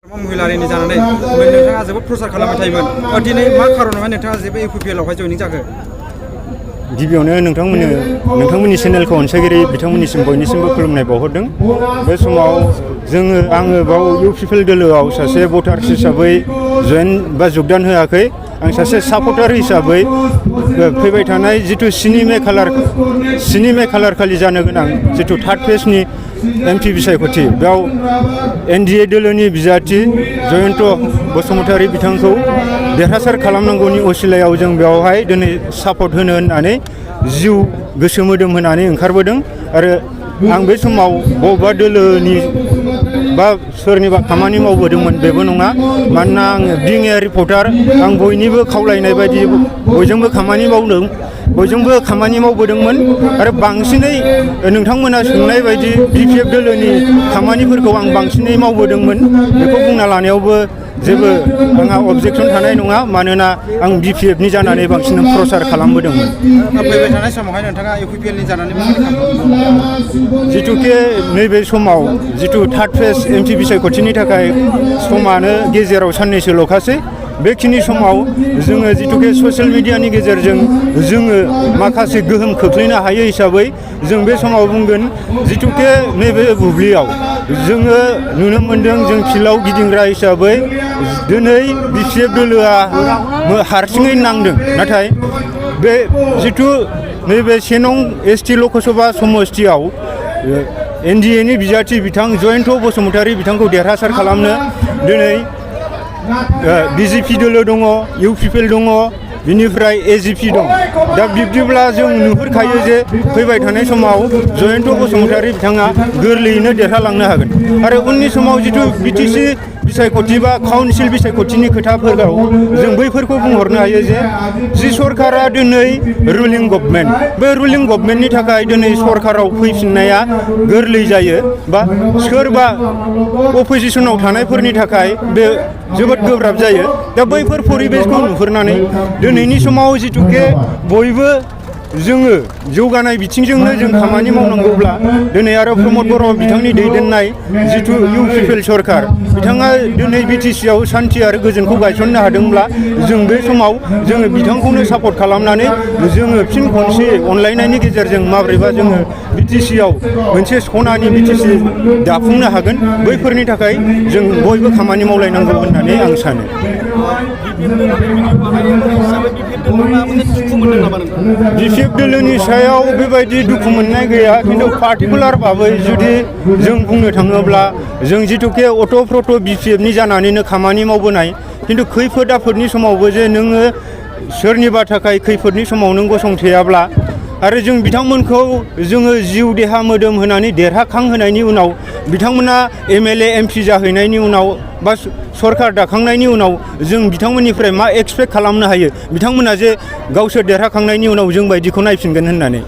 महिलारिनि जानानै नोंथाङा जोबोद प्रसार खालामबाय थायोमोन दिनै मा खारनावहाय नोंथाङा जेबो इउपिपिएलआवहाय जयनिं जाखो? गिबियावनो नोंथांमोननि चेनेलखौ अनसायगिरि बिथांमोननिसिम बयनिसिमबो खुलुमनाय बावहरदों। बे समाव आङो बाव इउपिपिएल दोलोआव सासे भटार्स हिसाबै जगदान होआखै। आं सासे सापर्टार हिसाबै फैबाय थानाय जिथु 7 मे खालार खालि जानो गोनां जिथु 3rd फेजनि एमपि बिसायख'थि बेयाव एनडिए दोलोनि बिजाथि जयन्त बसुमतारी बिथांखौ देरहासार खालामनांगौनि असिलायाव जों बेवहाय दिनै सापर्ट होनो होननानै जिउ गोसो मोदोम होनानै ओंखारबोदों। आरो आं बे समाव बबेबा दोलोनि बा सोरनिबा खामानि मावबोदोंमोन बेबो नङा। मानोना आङो बिं ए रिपर्टार आं बयनिबो खावलायनाय बायदि बयजोंबो खामानि मावबोदोंमोन आरो बांसिनै नोंथांमोना सोंनाय बायदि बिपिएफ दोलोनि खामानिफोरखौ आं बांसिनै मावबोदोंमोन। बेखौ बुंना लानायावबो जेबो आंहा अबजेक्सन थानाय नङा। मानोना आं बिपिएफनि जानानै बांसिन प्रसार खालामबोदोंमोन। फैबाय थानाय समावहाय नोंथाङा इउपिपिएलनि जानानै जिथुके नैबे समाव जिथु 3rd फेज एमपि बिसायख'थिनि थाखाय समानो गेजेराव साननैसोल'खासै। बेखिनि समाव जोङो जिथुके ससियेल मिडियानि गेजेरजों जोङो माखासे गोहोम खोख्लैनो हायो हिसाबै जों बे समाव बुंगोन जिथुके नैबे बुब्लियाव जोङो नुनो मोन्दों जों फिल्डआव गिदिंग्रा हिसाबै दिनै बिपिएफ दोलोआ हारसिङै नांदों। नाथाय बे जिथु नैबे 1 नं एसटि लकसभा समस्तियाव एनडिएनि बिजाथि बिथां जयन्त बसुमतारी बिथांखौ देरहासार खालामनो दिनै बिजेपि दोलो दङ, इउपिपिएल दङ, बिनिफ्राय एजिपि दं। दा बिब्दिब्ला जों नुहुरखायो जे फैबाय थानाय समाव जयन्त बसुमतारी बिथाङा गोरलैयैनो देरहालांनो हागोन। आरो उननि समाव जिथु बिटिसि बिसायख'थि बा काउन्सिल बिसायख'थिनि खोथाफोराव जों बैफोरखौ बुंहरनो हायो जे सरकारा दिनै रुलिं गभर्नमेन्ट, बे रुलिं गभर्नमेन्टनि थाखाय दिनै सरकाराव फैफिननाया गोरलै जायो बा सोरबा अपोजिसनाव थानायफोरनि थाखाय बे जोबोद गोब्राब जायो। दा बैफोर परिबेसखौ नुहुरनानै दिनैनि समाव जिथुके बयबो जोङो जौगानाय बिथिंजोंनो जों खामानि मावनांगौब्ला दिनै आरो प्रमद बर' बिथांनि दैदेननाय जिथु इउपिपिएल सरकार बिथाङा दिनै बिटिसिआव सान्थि आरो गोजोनखौ गायसननो हादोंब्ला जों बे समाव जोङो बिथांखौनो सापर्ट खालामनानै जोङो फिन खनसे अनलायनायनि गेजेरजों माब्रैबा जोङो बिटिसिआव मोनसे सनानि बिटिसि दाफुंनो हागोन। बैफोरनि थाखाय जों बयबो खामानि मावलायनांगौ होननानै आं सानो। बिपिएफ दोलोनि सायाव बेबायदि दुखु मोननाय गैया। खिन्थु पार्टिकुलार भाबै जुदि जों बुंनो थाङोब्ला जों जिथुके अट'प्रट' बिपिएफनि जानानैनो खामानि मावबोनाय, खिन्थु खैफोद आफोदनि समावबो जे नोङो सोरनिबा थाखाय खैफोदनि समाव नों गसंथेयाब्ला आरो जों बिथांमोनखौ जोङो जिउ देहा मोदोम होनानै देरहाखांहोनायनि उनाव बिथांमोना एमएलए एमपि जाहैनायनि उनाव बा सरकार दाखांनायनि उनाव जों बिथांमोननिफ्राय मा एक्सपेक्ट खालामनो हायो बिथांमोना जे गावसोर देरहाखांनायनि उनाव जों बायदिखौ नायफिनगोन होननानै।